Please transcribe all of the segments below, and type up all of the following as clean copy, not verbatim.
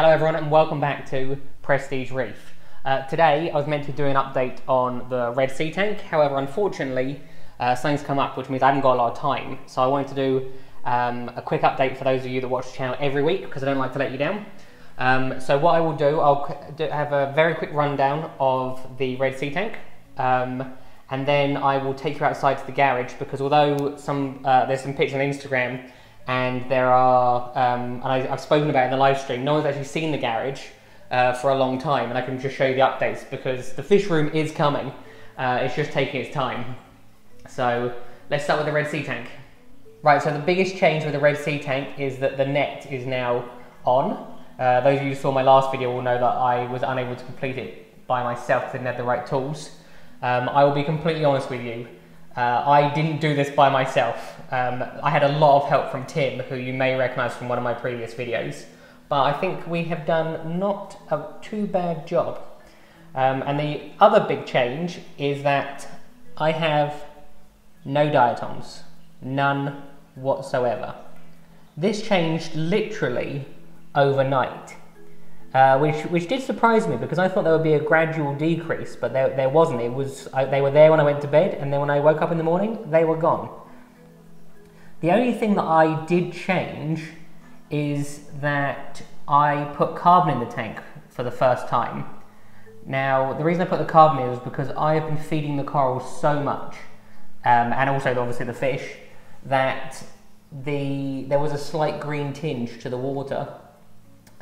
Hello everyone and welcome back to Prestige Reef. Today I was meant to do an update on the Red Sea tank, however unfortunately something's come up which means I haven't got a lot of time. So I wanted to do a quick update for those of you that watch the channel every week because I don't like to let you down. So what I will do, I'll have a very quick rundown of the Red Sea tank and then I will take you outside to the garage because although there's some pictures on Instagram and there are, and I've spoken about it in the live stream, no one's actually seen the garage for a long time, and I can just show you the updates because the fish room is coming. It's just taking its time. So let's start with the Red Sea tank. Right, so the biggest change with the Red Sea tank is that the net is now on. Those of you who saw my last video will know that I was unable to complete it by myself because I didn't have the right tools. I will be completely honest with you. I didn't do this by myself. I had a lot of help from Tim, who you may recognise from one of my previous videos, but I think we have done not a too bad job. And the other big change is that I have no diatoms, none whatsoever. This changed literally overnight, which did surprise me because I thought there would be a gradual decrease, but there wasn't. They were there when I went to bed, and then when I woke up in the morning, they were gone. The only thing that I did change is that I put carbon in the tank for the first time. Now, the reason I put the carbon in was because I have been feeding the corals so much, and also obviously the fish, that there was a slight green tinge to the water.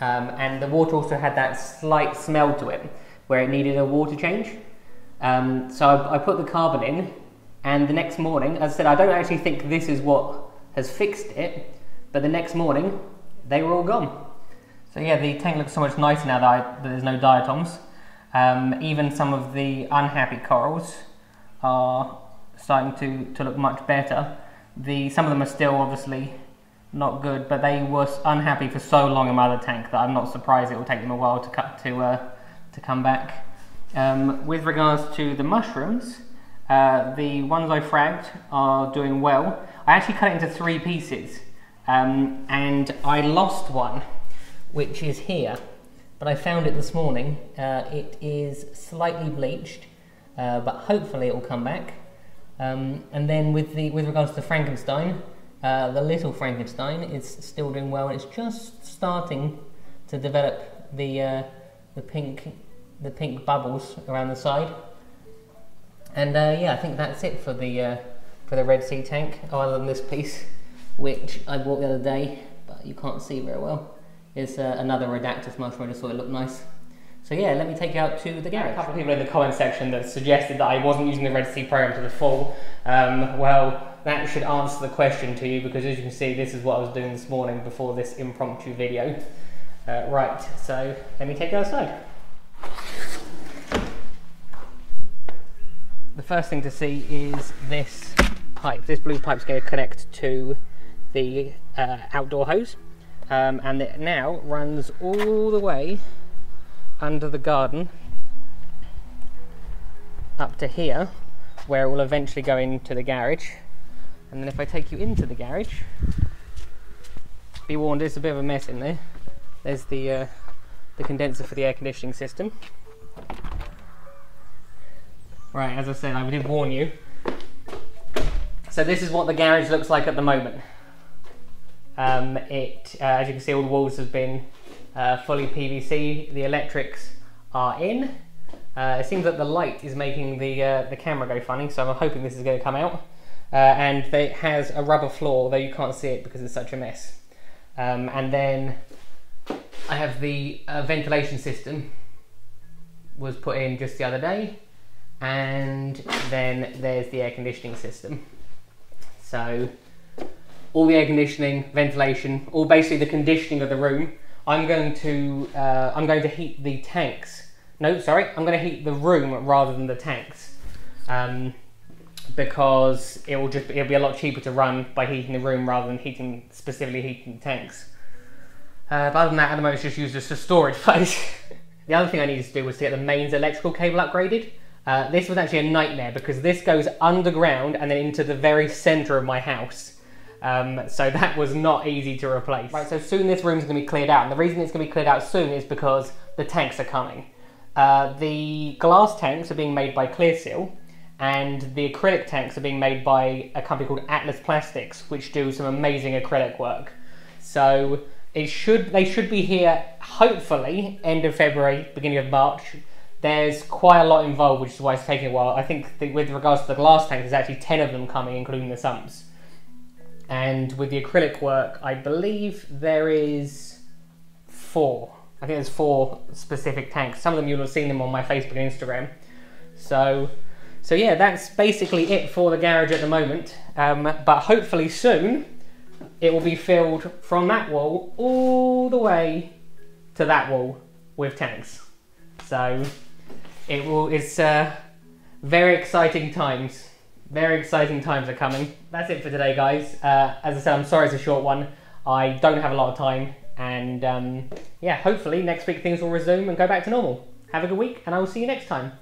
And the water also had that slight smell to it, where it needed a water change. So I put the carbon in, and the next morning, as I said, I don't actually think this is what has fixed it, but the next morning, they were all gone. So yeah, the tank looks so much nicer now that there's no diatoms. Even some of the unhappy corals are starting to look much better. Some of them are still obviously not good, but they were unhappy for so long in my other tank that I'm not surprised it will take them a while to come back. With regards to the mushrooms, the ones I fragged are doing well. I actually cut it into 3 pieces, and I lost one, which is here, but I found it this morning. It is slightly bleached, but hopefully it will come back. And then with regards to Frankenstein, the little Frankenstein is still doing well, and it's just starting to develop the pink bubbles around the side. And yeah, I think that's it for the Red Sea tank, other than this piece, which I bought the other day, but you can't see very well. It's another Redactus mushroom. I just thought it looked nice. So yeah, let me take you out to the garage. A couple of people in the comment section that suggested that I wasn't using the Red Sea program to the full. Well, that should answer the question to you, because as you can see, this is what I was doing this morning before this impromptu video. Right, so let me take you outside. The first thing to see is this pipe. This blue pipe's going to connect to the outdoor hose, and it now runs all the way under the garden up to here, where it will eventually go into the garage. And then if I take you into the garage, be warned, there's a bit of a mess in there. There's the condenser for the air conditioning system. Right, as I said, I did warn you. So this is what the garage looks like at the moment. As you can see, all the walls have been fully PVC. The electrics are in. It seems that the light is making the camera go funny, so I'm hoping this is going to come out. And it has a rubber floor, although you can't see it because it's such a mess. And then I have the ventilation system was put in just the other day, and then there's the air conditioning system. So all the air conditioning, ventilation, all basically the conditioning of the room. I'm going to heat the tanks. No, sorry, I'm going to heat the room rather than the tanks. Because it'll be a lot cheaper to run by heating the room rather than specifically heating the tanks. But other than that, at the moment it's just used as a storage place. The other thing I needed to do was to get the mains electrical cable upgraded. This was actually a nightmare because this goes underground and then into the very centre of my house. So that was not easy to replace. Right, so soon this room's going to be cleared out, and the reason it's going to be cleared out soon is because the tanks are coming. The glass tanks are being made by Clearseal, and the acrylic tanks are being made by a company called Atlas Plastics, which do some amazing acrylic work. So they should be here hopefully end of February, beginning of March. There's quite a lot involved, which is why it's taking a while. I think with regards to the glass tanks, there's actually 10 of them coming, including the sumps. And with the acrylic work, I believe there is 4. I think there's 4 specific tanks. Some of them you'll have seen them on my Facebook and Instagram. So yeah, that's basically it for the garage at the moment. But hopefully soon, it will be filled from that wall all the way to that wall with tanks. So it's very exciting times. Very exciting times are coming. That's it for today, guys. As I said, I'm sorry it's a short one. I don't have a lot of time, and yeah, hopefully next week things will resume and go back to normal. Have a good week, and I will see you next time.